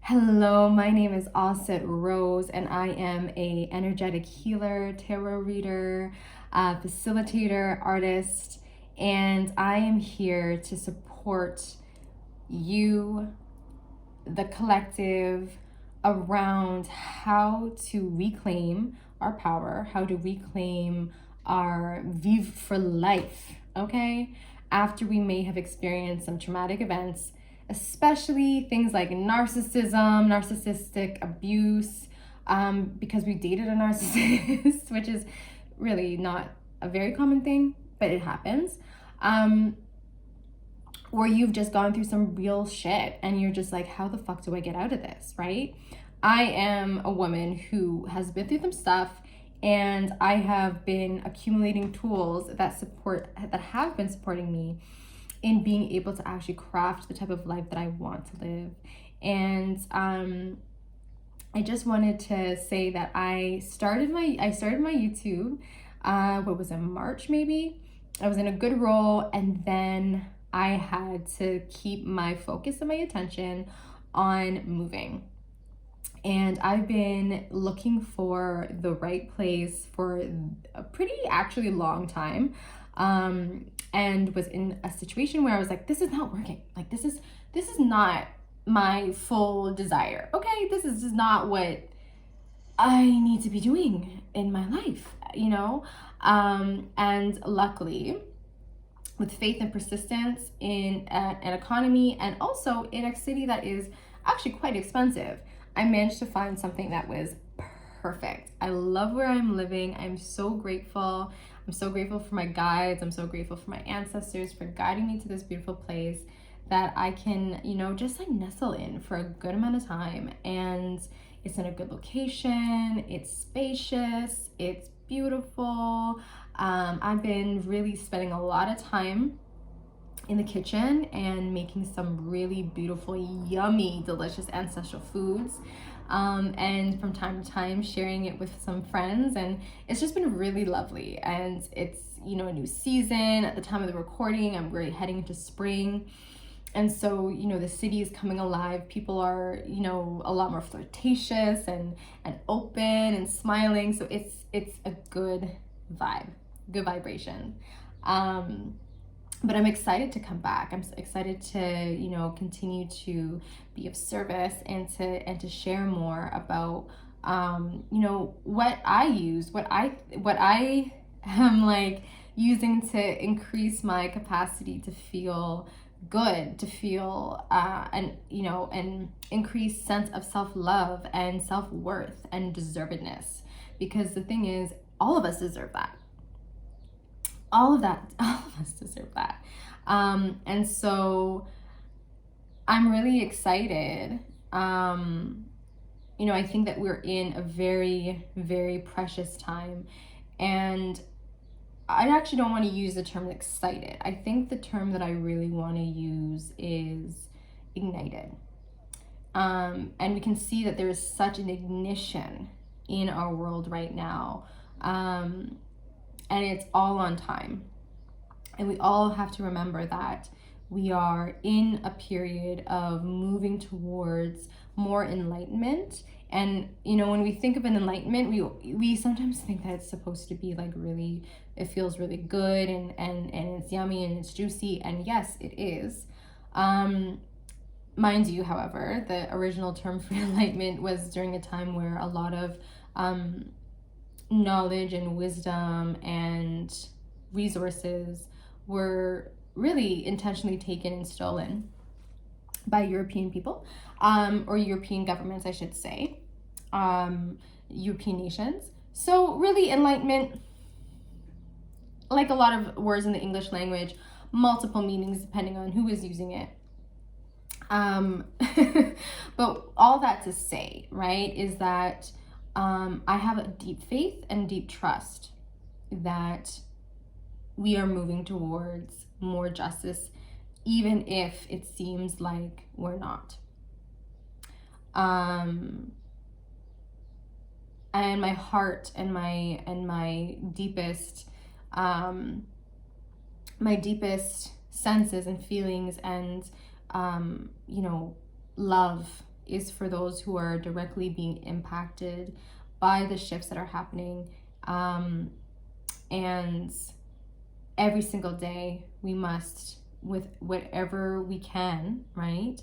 Hello, my name is Osset Rose, and I am a energetic healer, tarot reader, facilitator, artist, and I am here to support you, the collective, around how to reclaim our power, how to reclaim our vive for life, okay? After we may have experienced some traumatic events, especially things like narcissism, narcissistic abuse, because we dated a narcissist, which is really not a very common thing, but it happens. Or you've just gone through some real shit and you're just like, how the fuck do I get out of this, right? I am a woman who has been through some stuff, and I have been accumulating tools that have been supporting me in being able to actually craft the type of life that I want to live. And I just wanted to say that I started my YouTube. What was it, March maybe? I was in a good role, and then I had to keep my focus and my attention on moving. And I've been looking for the right place for a pretty actually long time. And was in a situation where I was like, this is not working. Like this is not my full desire. Okay, this is just not what I need to be doing in my life, you know? And luckily, with faith and persistence in an economy and also in a city that is actually quite expensive, I managed to find something that was perfect. I love where I'm living. I'm so grateful. I'm so grateful for my guides. I'm so grateful for my ancestors for guiding me to this beautiful place that I can, just like nestle in for a good amount of time. And it's in a good location. It's spacious. It's beautiful. I've been really spending a lot of time in the kitchen and making some really beautiful, yummy, delicious ancestral foods. And from time to time sharing it with some friends, and it's just been really lovely. And it's, a new season. At the time of the recording, I'm really heading into spring. And so, the city is coming alive. People are, a lot more flirtatious and open and smiling. So it's a good vibe, good vibration. But I'm excited to come back. I'm excited to, continue to be of service and to share more about, what I use, what I am like using to increase my capacity to feel good, to feel an increased sense of self-love and self-worth and deservedness. Because the thing is, all of us deserve that. All of us deserve that. And so I'm really excited. I think that we're in a very, very precious time. And I actually don't want to use the term excited. I think the term that I really want to use is ignited. And we can see that there is such an ignition in our world right now. And it's all on time. And we all have to remember that we are in a period of moving towards more enlightenment. And, when we think of an enlightenment, we sometimes think that it's supposed to be like really, it feels really good and it's yummy and it's juicy. And yes, it is. Mind you, however, the original term for enlightenment was during a time where a lot of knowledge and wisdom and resources were really intentionally taken and stolen by European people, or European governments, I should say, European nations. So really, enlightenment, like a lot of words in the English language, multiple meanings depending on who is using it. But all that to say, right, is that I have a deep faith and deep trust that we are moving towards more justice, even if it seems like we're not. And my heart and my deepest senses and feelings and love is for those who are directly being impacted by the shifts that are happening. And every single day we must, with whatever we can, right,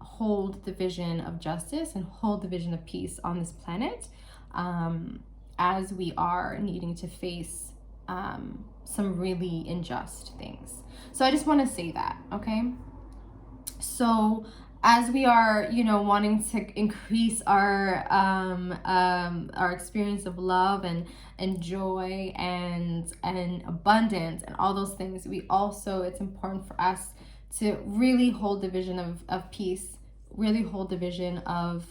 hold the vision of justice and hold the vision of peace on this planet, as we are needing to face some really unjust things. So I just want to say that, okay? So as we are, wanting to increase our experience of love and joy and abundance and all those things, it's important for us to really hold the vision of peace, really hold the vision of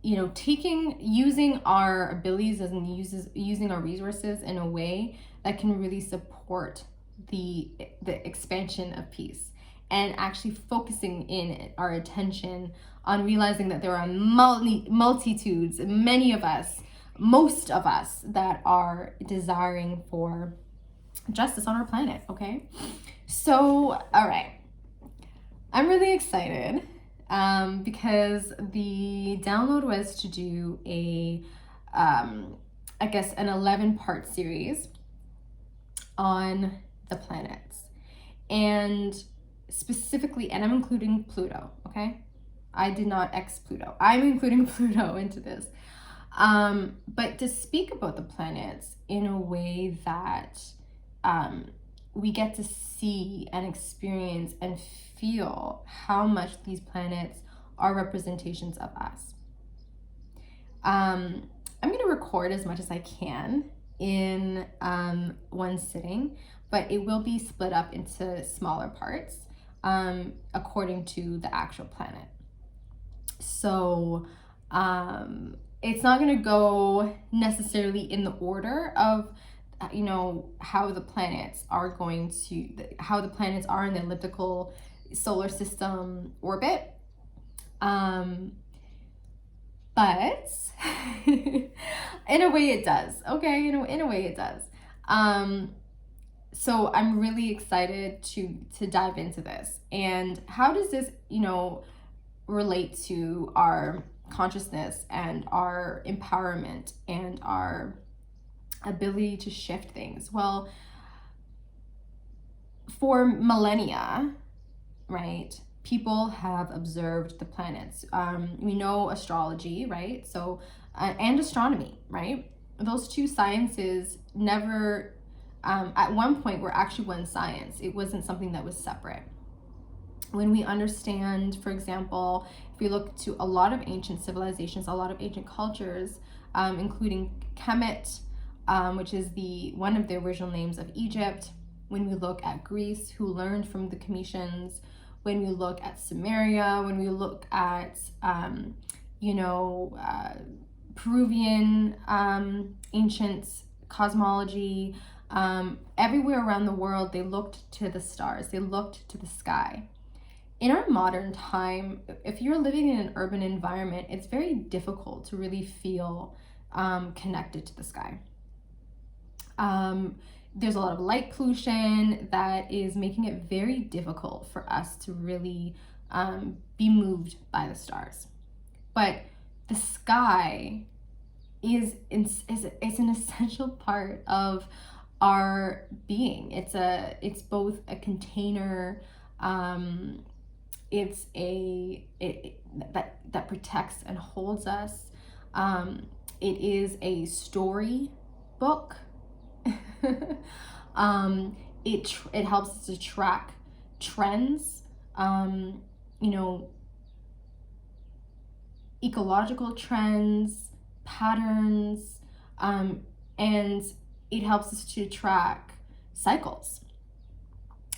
using our abilities and using our resources in a way that can really support the expansion of peace, and actually focusing in our attention on realizing that there are multitudes, many of us, most of us, that are desiring for justice on our planet, okay? So, all right. I'm really excited because the download was to do an 11-part series on the planets. And specifically, and I'm including Pluto, okay? I did not Pluto. I'm including Pluto into this. But to speak about the planets in a way that we get to see and experience and feel how much these planets are representations of us. I'm going to record as much as I can in one sitting, but it will be split up into smaller parts according to the actual planet. So it's not going to go necessarily in the order of how the planets are in the elliptical solar system orbit, but in a way it does, okay? In a way it does. So I'm really excited to dive into this. And how does this, relate to our consciousness and our empowerment and our ability to shift things? Well, for millennia, right, people have observed the planets. We know astrology, right? So, and astronomy, right? Those two sciences never, at one point, were actually one science. It wasn't something that was separate. When we understand, for example, if we look to a lot of ancient civilizations, a lot of ancient cultures, including Kemet, which is one of the original names of Egypt. When we look at Greece, who learned from the Cometians. When we look at Sumeria, when we look at, Peruvian ancient cosmology, everywhere around the world, they looked to the stars, they looked to the sky. In our modern time, if you're living in an urban environment, it's very difficult to really feel connected to the sky. There's a lot of light pollution that is making it very difficult for us to really be moved by the stars. But the sky is an essential part of our being. It's both a container, that protects and holds us. It is a story book. It helps us to track trends, ecological trends, patterns, and it helps us to track cycles,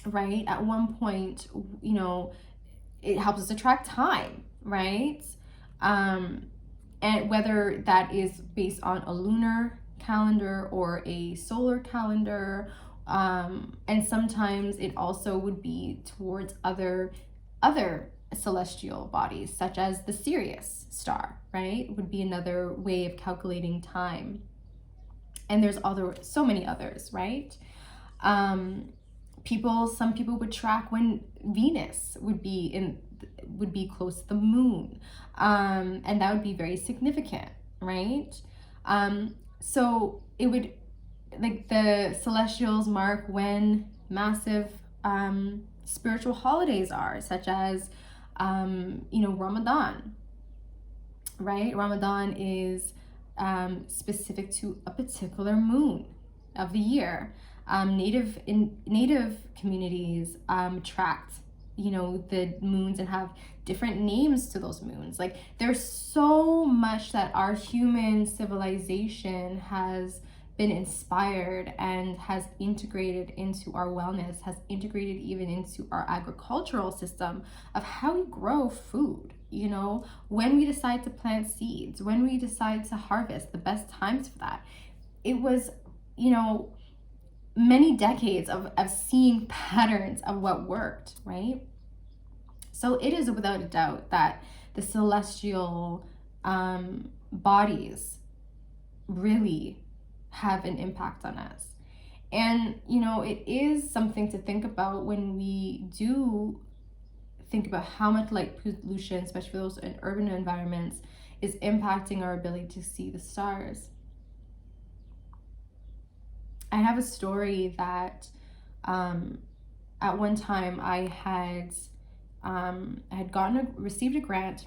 right? At one point, it helps us to track time, right? And whether that is based on a lunar calendar or a solar calendar, and sometimes it also would be towards other celestial bodies, such as the Sirius star, right? Would be another way of calculating time. And there's so many others, right? Some people would track when Venus would be would be close to the moon. And that would be very significant, right? So it would, like, the celestials mark when massive spiritual holidays are, such as Ramadan, right? Ramadan is specific to a particular moon of the year. Native communities tracked the moons and have different names to those moons. Like, there's so much that our human civilization has been inspired and has integrated into our wellness, has integrated even into our agricultural system of how we grow food. When we decide to plant seeds, when we decide to harvest, the best times for that. It was many decades of seeing patterns of what worked, right? So it is without a doubt that the celestial bodies really have an impact on us. And, it is something to think about when we do think about how much light pollution, especially for those in urban environments, is impacting our ability to see the stars. I have a story that at one time I had received a grant.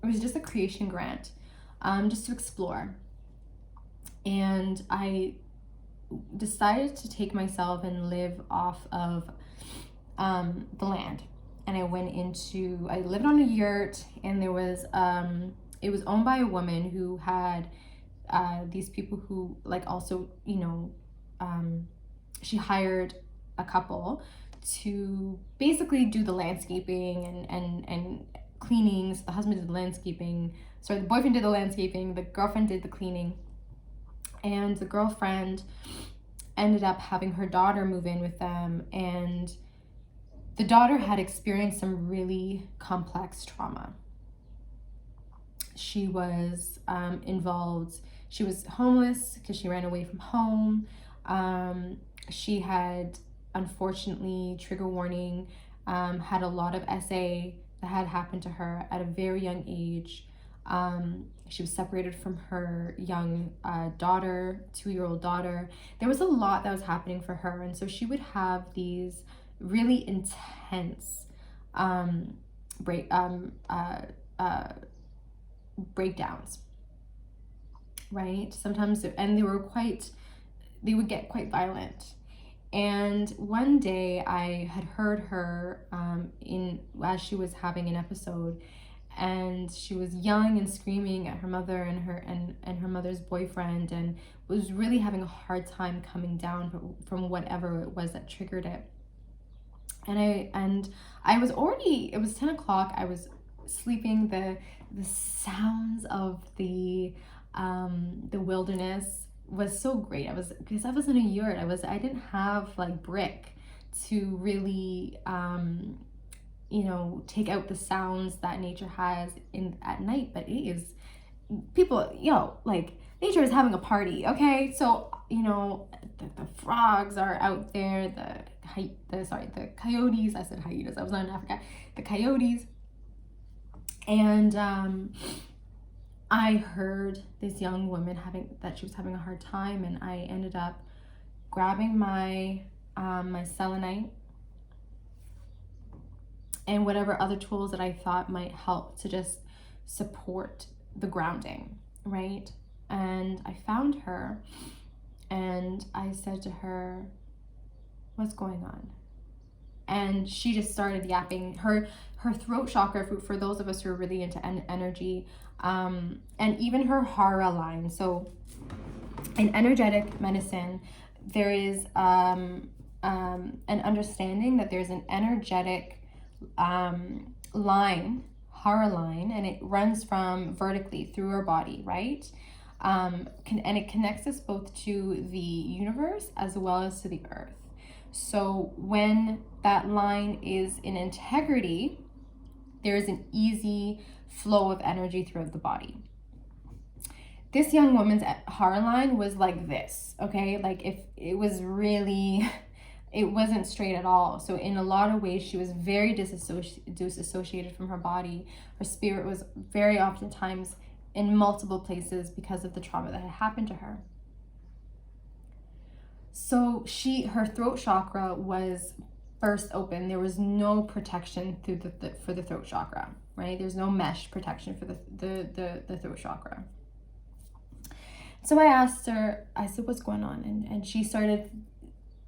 It was just a creation grant, just to explore. And I decided to take myself and live off of the land. And I lived on a yurt, and there was, it was owned by a woman who had these people who also, she hired a couple to basically do the landscaping and cleanings. The husband did the landscaping. Sorry, the boyfriend did the landscaping. The girlfriend did the cleaning. And the girlfriend ended up having her daughter move in with them. And the daughter had experienced some really complex trauma. She was involved. She was homeless because she ran away from home. She had, unfortunately, trigger warning, had a lot of SA that had happened to her at a very young age. She was separated from her young daughter, 2-year-old daughter. There was a lot that was happening for her. And so she would have these really intense breakdowns, right? Sometimes, and they would get quite violent. And one day I had heard her as she was having an episode, and she was yelling and screaming at her mother and her mother's boyfriend, and was really having a hard time coming down from whatever it was that triggered it. And I was already, it was 10 o'clock. I was sleeping. The sounds of the wilderness was so great. Because I was in a yurt. I didn't have brick to really take out the sounds that nature has at night. But it is, people, nature is having a party, okay? So, the frogs are out there, the coyotes, I said hyenas, I was not in Africa, the coyotes. And I heard this young woman she was having a hard time, and I ended up grabbing my selenite and whatever other tools that I thought might help to just support the grounding, right? And I found her, and I said to her, "What's going on?" And she just started yapping. Her throat chakra, for those of us who are really into energy, and even her hara line. So in energetic medicine, there is an understanding that there's an energetic line, hara line, and it runs from vertically through our body, right? And it connects us both to the universe as well as to the earth. So when that line is in integrity, there is an easy flow of energy throughout the body. This young woman's hara line was like this, okay? If it was really It wasn't straight at all. So in a lot of ways, she was very disassociated from her body. Her spirit was very oftentimes in multiple places because of the trauma that had happened to her. So her throat chakra was burst open. There was no protection through for the throat chakra, right? There's no mesh protection for the throat chakra. So I asked her, I said, what's going on? And she started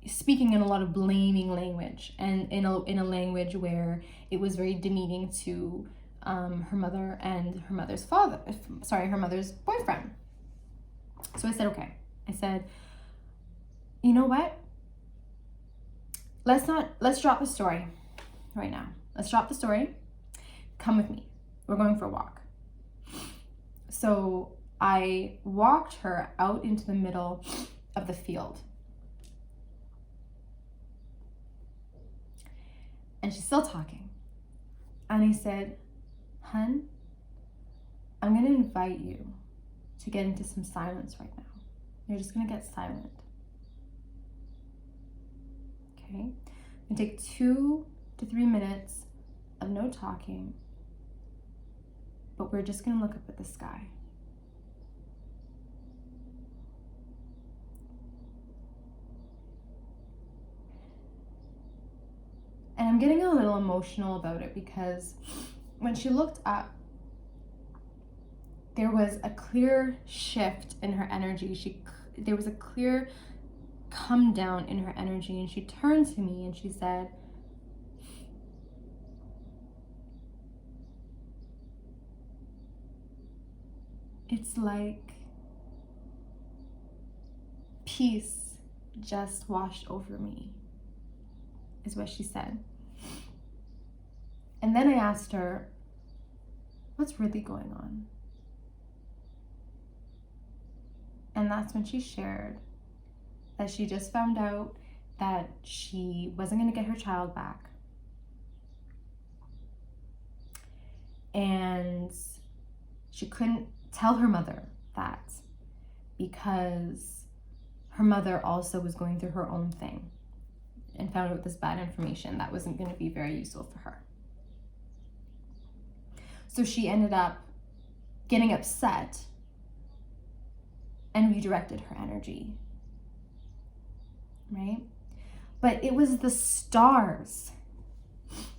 speaking in a lot of blaming language, and in a language where it was very demeaning to her mother and her mother's boyfriend. So I said, okay. I said, you know what? Let's drop the story right now. Let's drop the story. Come with me. We're going for a walk. So I walked her out into the middle of the field. And she's still talking. And I said, hun, I'm going to invite you to get into some silence right now. You're just going to get silent. Okay? And take 2 to 3 minutes of no talking, but we're just going to look up at the sky. And I'm getting a little emotional about it because when she looked up, there was a clear shift in her energy. There was a clear come down in her energy, and she turned to me and she said, it's like peace just washed over me, is what she said. And then I asked her, what's really going on? And that's when she shared that she just found out that she wasn't going to get her child back. And she couldn't tell her mother that because her mother also was going through her own thing and found out this bad information that wasn't going to be very useful for her. So she ended up getting upset and redirected her energy, right? But it was the stars,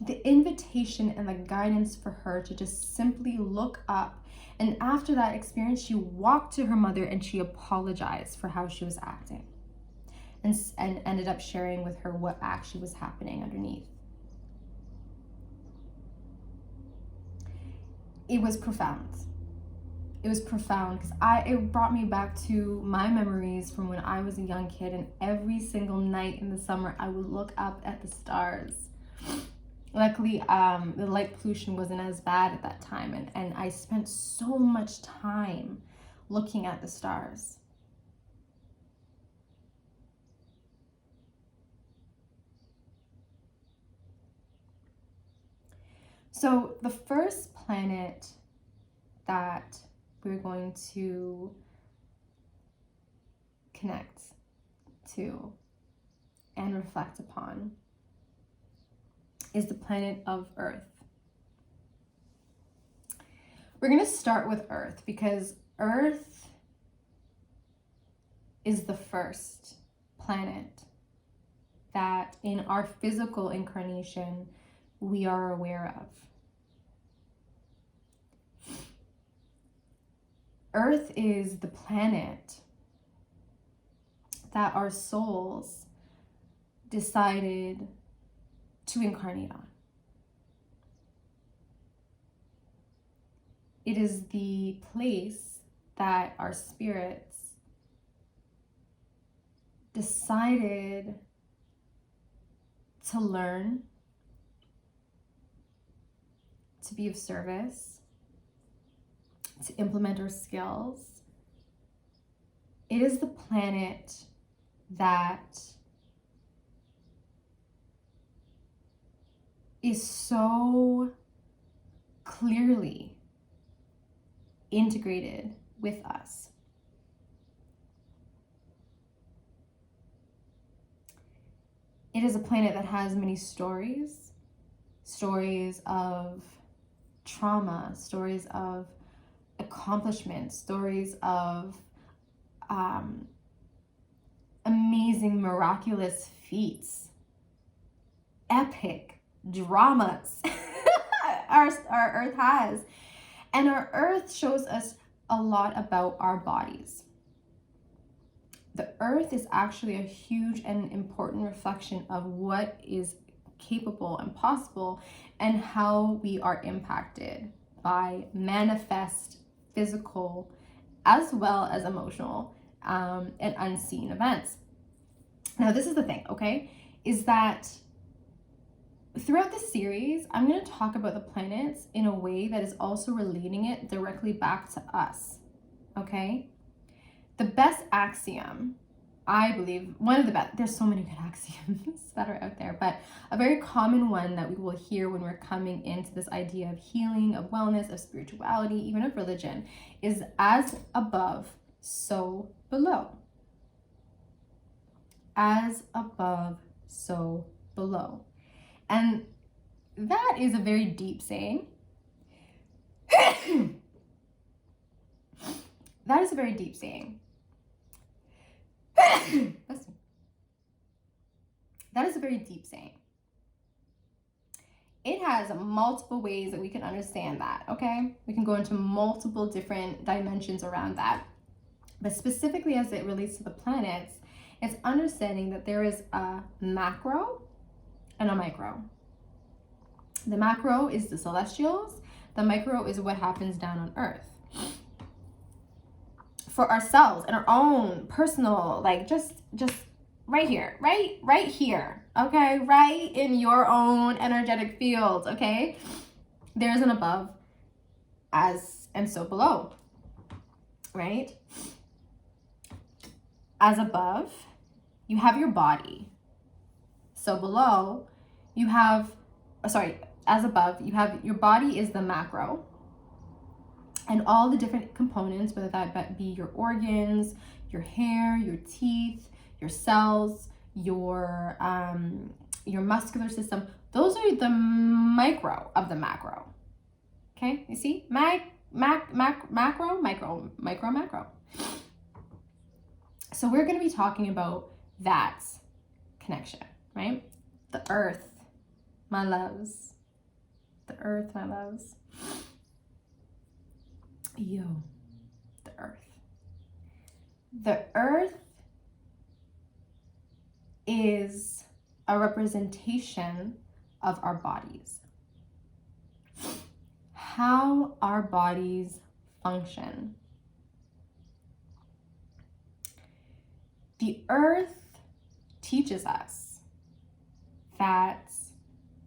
the invitation and the guidance for her to just simply look up. And after that experience, she walked to her mother and she apologized for how she was acting and ended up sharing with her what actually was happening underneath. It was profound. It was profound because it brought me back to my memories from when I was a young kid, and every single night in the summer I would look up at the stars. Luckily, the light pollution wasn't as bad at that time, and I spent so much time looking at the stars. So the first planet that we're going to connect to and reflect upon is the planet of Earth. We're going to start with Earth because Earth is the first planet that in our physical incarnation we are aware of. Earth is the planet that our souls decided to incarnate on. It is the place that our spirits decided to learn, to be of service, to implement our skills. It is the planet that is so clearly integrated with us. It is a planet that has many stories of trauma, stories of accomplishment, stories of amazing, miraculous feats, epic dramas our Earth has. And our Earth shows us a lot about our bodies. The Earth is actually a huge and important reflection of what is capable and possible and how we are impacted by manifest physical as well as emotional and unseen events. Now, this is the thing, okay, is that throughout this series, I'm going to talk about the planets in a way that is also relating it directly back to us, okay? The best axiom, I believe, one of the best, there's so many good axioms that are out there, but a very common one that we will hear when we're coming into this idea of healing, of wellness, of spirituality, even of religion, is as above, so below. As above, so below. And that is a very deep saying. That is a very deep saying. That is a very deep saying. It has multiple ways that we can understand that, okay? We can go into multiple different dimensions around that. But specifically as it relates to the planets, it's understanding that there is a macro and a micro. The macro is the celestials. The micro is what happens down on Earth. For ourselves and our own personal, like just right here, right here, okay? Right in your own energetic field, okay? There's an above as and so below, right? As above, you have your body. So below, you have, as above, you have your body is the macro. And all the different components, whether that be your organs, your hair, your teeth, your cells, your muscular system, those are the micro of the macro. Okay, you see? Macro, macro. So we're going to be talking about that connection, right? The earth, my loves. The earth, my loves. The earth. The earth is a representation of our bodies. How our bodies function. The earth teaches us that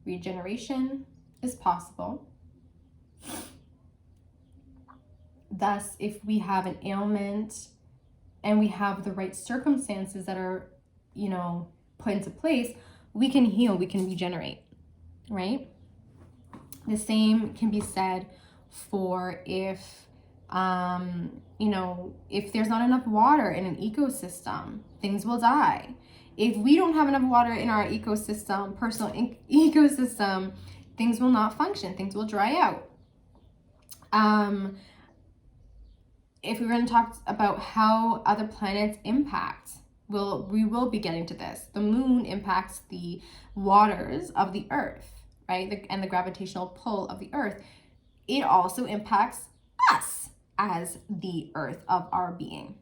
regeneration is possible. Thus, if we have an ailment and we have the right circumstances that are, put into place, we can heal, we can regenerate, right? The same can be said for if there's not enough water in an ecosystem, things will die. If we don't have enough water in our ecosystem, personal ecosystem, things will not function, things will dry out. If we're going to talk about how other planets impact, we will be getting to this. The moon impacts the waters of the earth, right? And the gravitational pull of the earth. It also impacts us as the earth of our being.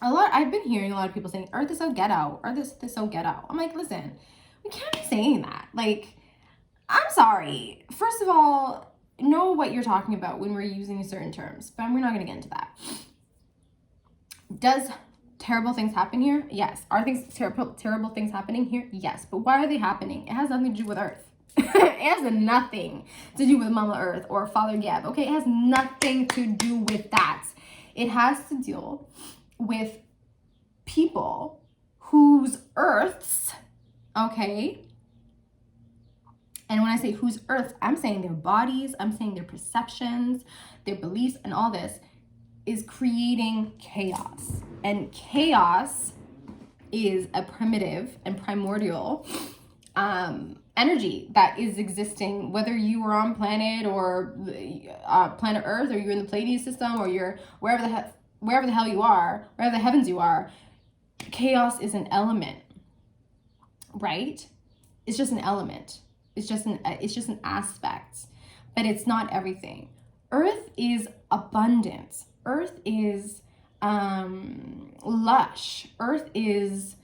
I've been hearing a lot of people saying, earth is so ghetto, earth is so ghetto. I'm like, listen, we can't be saying that. Like, I'm sorry. First of all, know what you're talking about when we're using certain terms, but we're not going to get into that. Does terrible things happen here? Yes. Are things terrible things happening here? Yes. But why are they happening? It has nothing to do with earth. It has nothing to do with Mama Earth or Father Geb, okay? It has nothing to do with that. It has to deal with people whose earths, okay? And when I say whose earths, I'm saying their bodies, I'm saying their perceptions, their beliefs, and all this is creating chaos. And chaos is a primitive and primordial energy that is existing, whether you are on planet or planet Earth, or you're in the Pleiades system, or you're wherever the hell you are, wherever the heavens you are. Chaos is an element, right? It's just an element. It's just an aspect, but it's not everything. Earth is abundant. Earth is lush. Earth is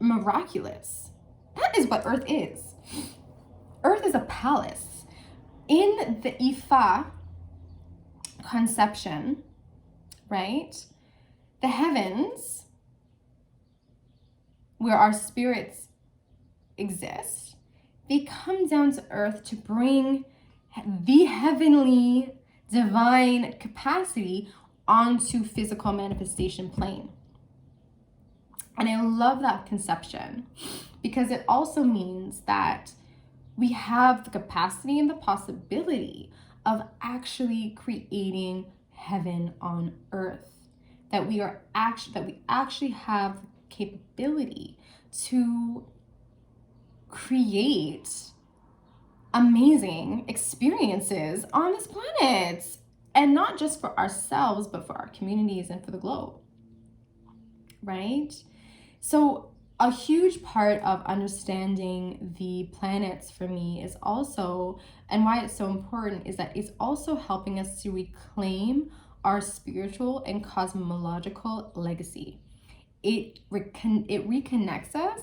miraculous. That is what Earth is. Earth is a palace. In the Ifa conception, right? The heavens, where our spirits exist, they come down to earth to bring the heavenly divine capacity onto physical manifestation plane. And I love that conception, because it also means that we have the capacity and the possibility of actually creating heaven on earth. That we actually have capability to create amazing experiences on this planet, and not just for ourselves, but for our communities and for the globe, right? So a huge part of understanding the planets for me is also, and why it's so important, is that it's also helping us to reclaim our spiritual and cosmological legacy. It reconnects us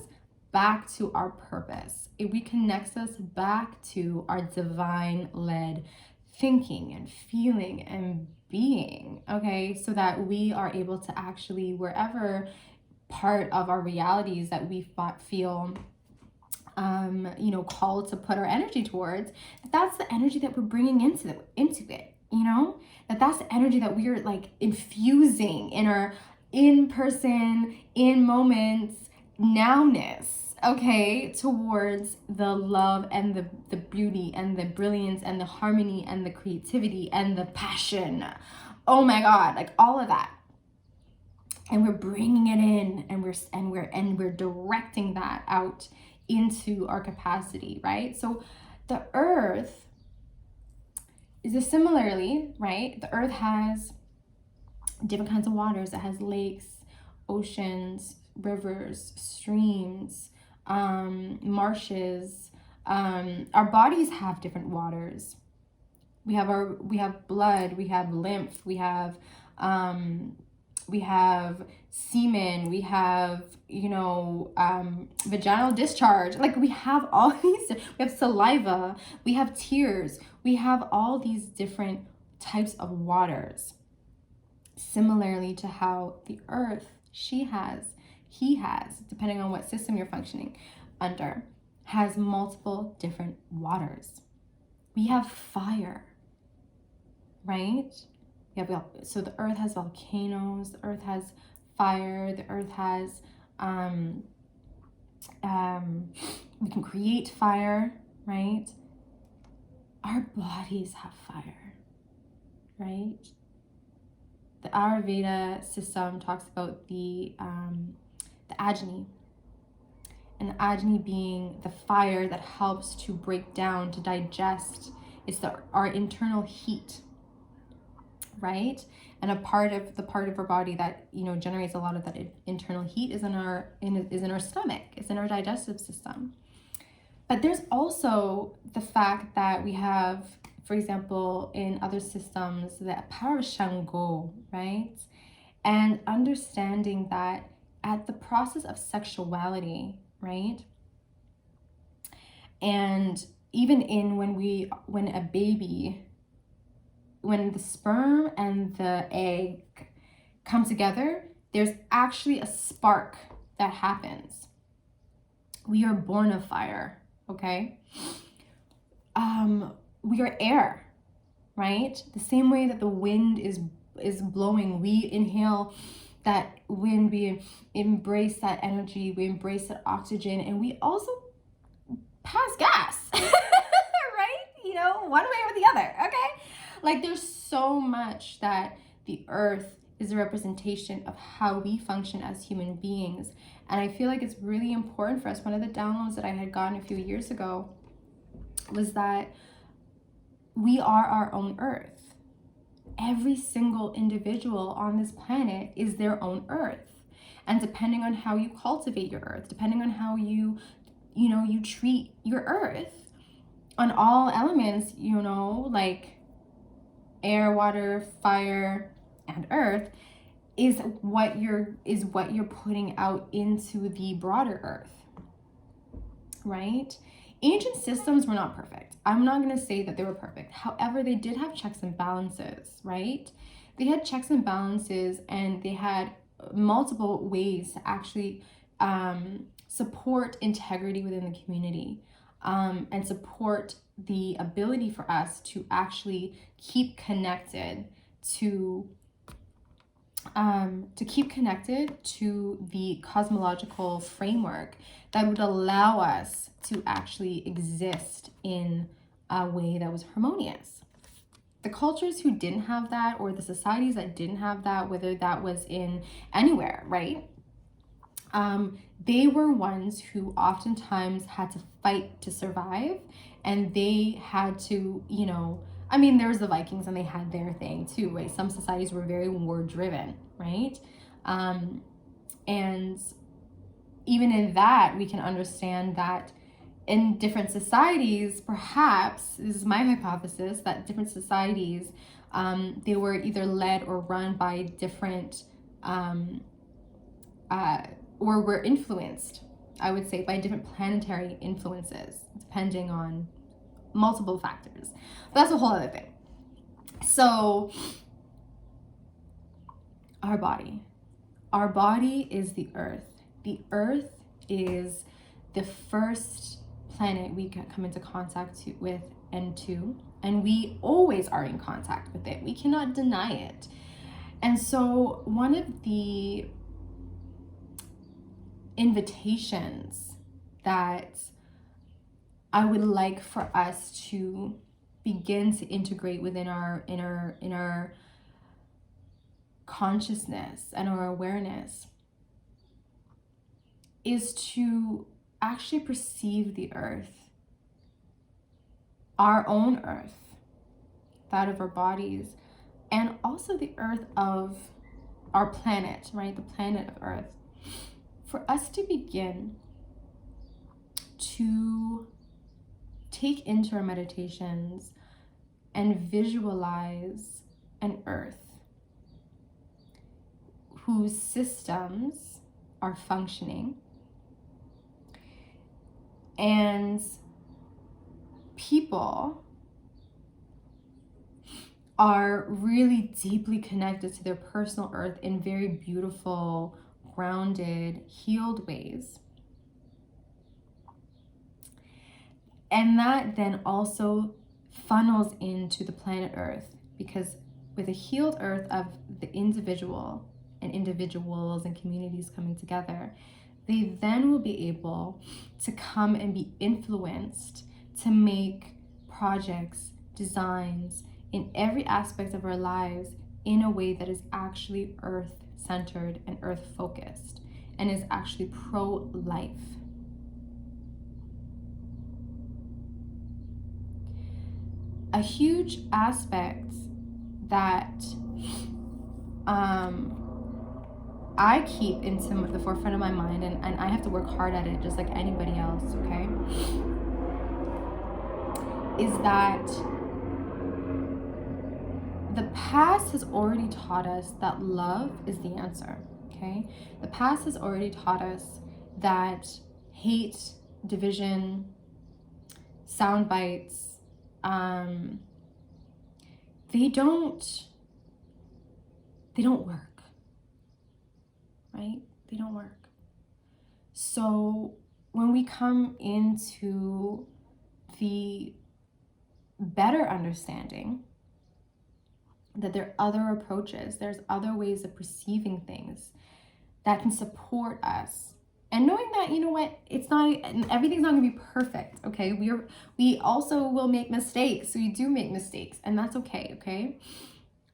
back to our purpose. It reconnects us back to our divine-led thinking and feeling and being, okay? So that we are able to actually, wherever part of our realities that we feel called to put our energy towards, that's the energy that we're bringing into it, that's the energy that we are like infusing in our in-person, in moments, nowness, okay, towards the love and the beauty and the brilliance and the harmony and the creativity and the passion. Oh my God, like all of that. And we're bringing it in, and we're directing that out into our capacity, right? So the earth is similarly, right? The earth has different kinds of waters. It has lakes, oceans, rivers, streams, marshes. Our bodies have different waters. We have blood, we have lymph, we have semen, we have, vaginal discharge. Like we have all these, we have saliva, we have tears, we have all these different types of waters. Similarly to how the earth, he has, depending on what system you're functioning under, has multiple different waters. We have fire, right? So the earth has volcanoes, the earth has fire, the earth has, we can create fire, right? Our bodies have fire, right? The Ayurveda system talks about the Agni, and the Agni being the fire that helps to break down, to digest. It's our internal heat, right? And a part of our body that generates a lot of that internal heat is in our stomach. It's in our digestive system. But there's also the fact that we have, for example, in other systems, the power of Shango, right? And understanding that at the process of sexuality, right? And even when the sperm and the egg come together, there's actually a spark that happens. We are born of fire, okay? We are air, right? The same way that the wind is blowing, we inhale that wind, we embrace that energy, we embrace that oxygen, and we also pass gas, right? One way or the other, okay? Like there's so much that the earth is a representation of how we function as human beings. And I feel like it's really important for us. One of the downloads that I had gotten a few years ago was that we are our own earth. Every single individual on this planet is their own earth. And depending on how you cultivate your earth, depending on how you treat your earth on all elements, like air, water, fire, and earth, is what you're putting out into the broader earth, right? Ancient systems were not perfect. I'm not going to say that they were perfect. However, they did have checks and balances, right? They had checks and balances, and they had multiple ways to actually support integrity within the community, and support the ability for us to actually keep connected to the cosmological framework that would allow us to actually exist in a way that was harmonious. The cultures who didn't have that, or the societies that didn't have that, whether that was in anywhere, right? They were ones who oftentimes had to fight to survive, and they had to, there was the Vikings, and they had their thing too, right? Some societies were very war driven, right? And even in that, we can understand that in different societies, perhaps, this is my hypothesis, that different societies, they were either led or run by different, or were influenced, I would say, by different planetary influences, depending on multiple factors. But that's a whole other thing. So, our body is the earth. The earth is the first planet we come into contact with and we always are in contact with it. We cannot deny it. And so one of the invitations that I would like for us to begin to integrate within our inner consciousness and our awareness is to actually perceive the earth, our own earth, that of our bodies, and also the earth of our planet, right? The planet of Earth. For us to begin to take into our meditations and visualize an earth whose systems are functioning and people are really deeply connected to their personal earth in very beautiful, grounded, healed ways. And that then also funnels into the planet Earth, because with a healed earth of the individual and individuals and communities coming together, they then will be able to come and be influenced to make projects, designs in every aspect of our lives in a way that is actually earth-centered and earth-focused and is actually pro-life. A huge aspect that I keep into the forefront of my mind, and I have to work hard at it just like anybody else, okay, is that the past has already taught us that love is the answer, okay? The past has already taught us that hate, division, sound bites, they don't work, right? They don't work. So when we come into the better understanding that there are other approaches, there's other ways of perceiving things that can support us, and knowing that, you know what, it's not, everything's not gonna be perfect, okay? We also will make mistakes. We do make mistakes, and that's okay, okay?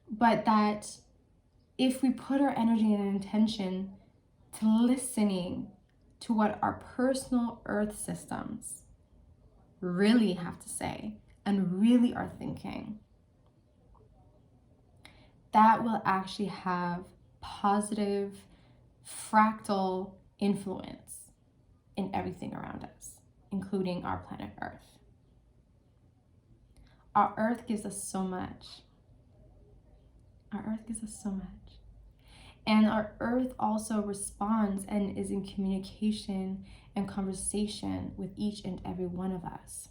But that if we put our energy and intention to listening to what our personal earth systems really have to say and really are thinking, that will actually have positive fractal influence in everything around us, including our planet Earth. Our Earth gives us so much. Our Earth gives us so much. And our Earth also responds and is in communication and conversation with each and every one of us.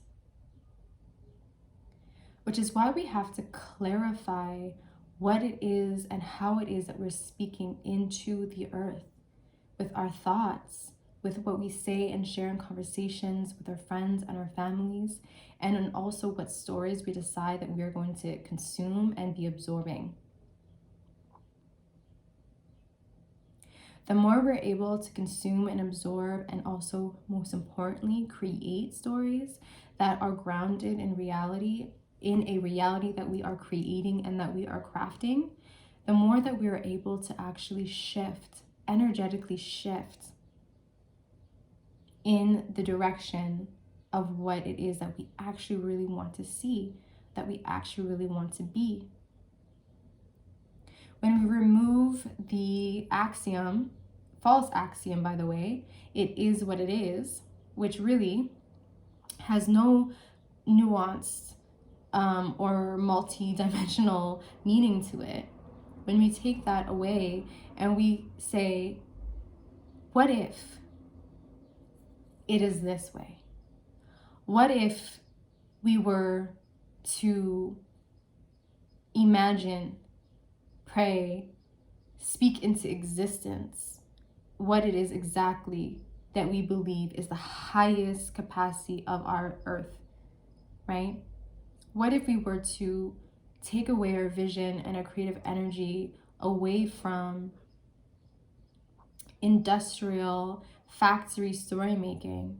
Which is why we have to clarify what it is and how it is that we're speaking into the Earth with our thoughts, with what we say and share in conversations with our friends and our families, and in also what stories we decide that we're going to consume and be absorbing. The more we're able to consume and absorb, and also, most importantly, create stories that are grounded in reality, in a reality that we are creating and that we are crafting, the more that we are able to actually shift, energetically shift in the direction of what it is that we actually really want to see, that we actually really want to be. When we remove the axiom, false axiom by the way, it is what it is, which really has no nuanced or multi-dimensional meaning to it. When we take that away and we say, what if it is this way? What if we were to imagine, pray, speak into existence what it is exactly that we believe is the highest capacity of our earth, right? What if we were to take away our vision and our creative energy away from industrial factory story making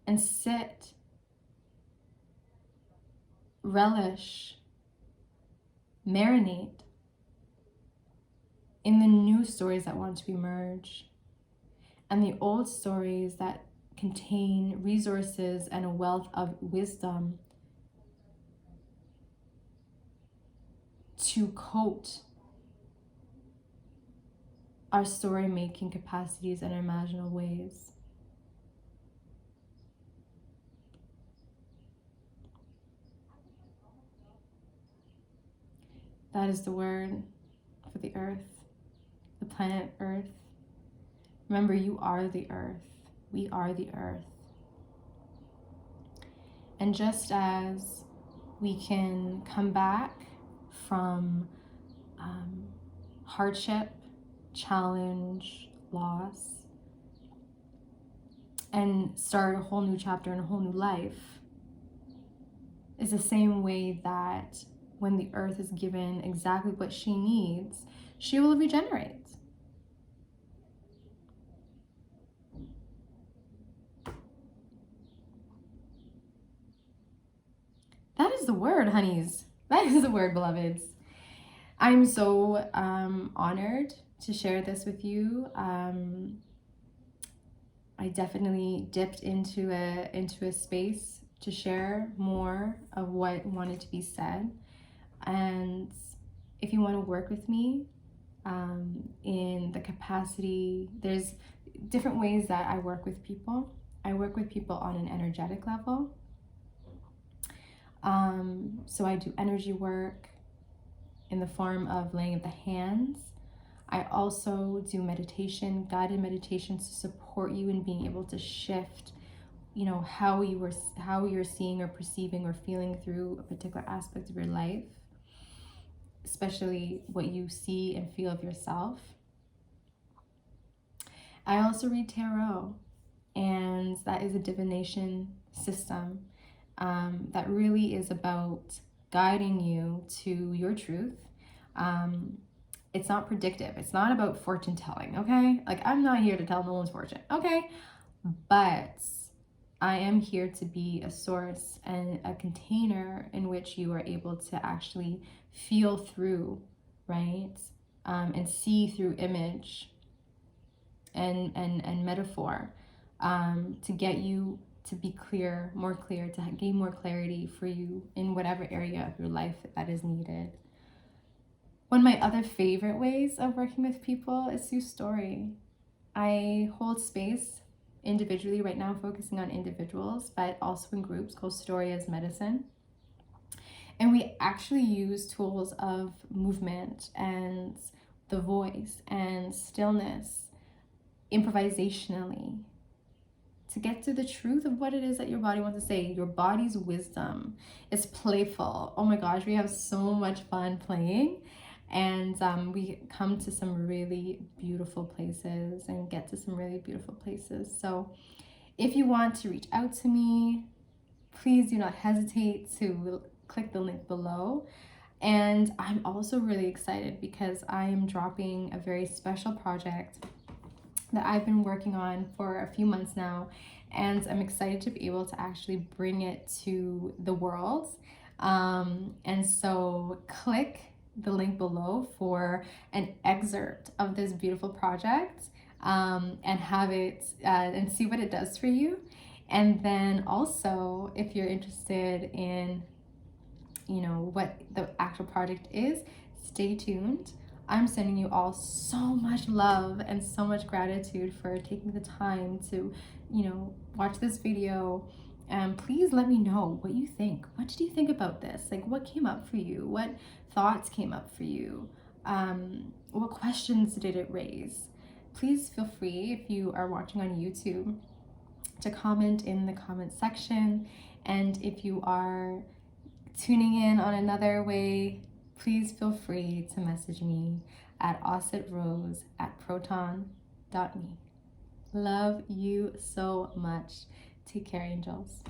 and sit, relish, marinate in the new stories that want to emerge and the old stories that contain resources and a wealth of wisdom to coat our story making capacities in imaginal ways. That is the word for the earth, the planet Earth. Remember, you are the earth. We are the earth. And just as we can come back from hardship, challenge, loss, and start a whole new chapter and a whole new life, is the same way that when the earth is given exactly what she needs, she will regenerate. That is the word, honeys. That is the word, beloveds. I'm so honored to share this with you. I definitely dipped into a space to share more of what wanted to be said. And if you want to work with me in the capacity, there's different ways that I work with people. I work with people on an energetic level. So I do energy work in the form of laying of the hands. I also do meditation, guided meditations to support you in being able to shift, you know, how you're seeing or perceiving or feeling through a particular aspect of your life, especially what you see and feel of yourself. I also read tarot, and that is a divination system that really is about guiding you to your truth. It's not predictive. It's not about fortune telling, okay? Like, I'm not here to tell no one's fortune, okay? But I am here to be a source and a container in which you are able to actually feel through, right? And see through image and metaphor, to get you to be clear, more clear, to gain more clarity for you in whatever area of your life that is needed. One of my other favorite ways of working with people is through story. I hold space individually right now, focusing on individuals, but also in groups, called Story as Medicine. And we actually use tools of movement and the voice and stillness, improvisationally, to get to the truth of what it is that your body wants to say. Your body's wisdom is playful. Oh my gosh, we have so much fun playing. And we come to some really beautiful places and get to some really beautiful places. So if you want to reach out to me, please do not hesitate to click the link below. And I'm also really excited because I am dropping a very special project that I've been working on for a few months now, and I'm excited to be able to actually bring it to the world. And so click the link below for an excerpt of this beautiful project, and have it and see what it does for you. And then also, if you're interested in, you know, what the actual project is, stay tuned. I'm sending you all so much love and so much gratitude for taking the time to, you know, watch this video. Please let me know what you think. What did you think about this? Like, what came up for you? What thoughts came up for you? What questions did it raise? Please feel free, if you are watching on YouTube, to comment in the comment section. And if you are tuning in on another way, please feel free to message me at aussitrose@proton.me. Love you so much. Take care, angels.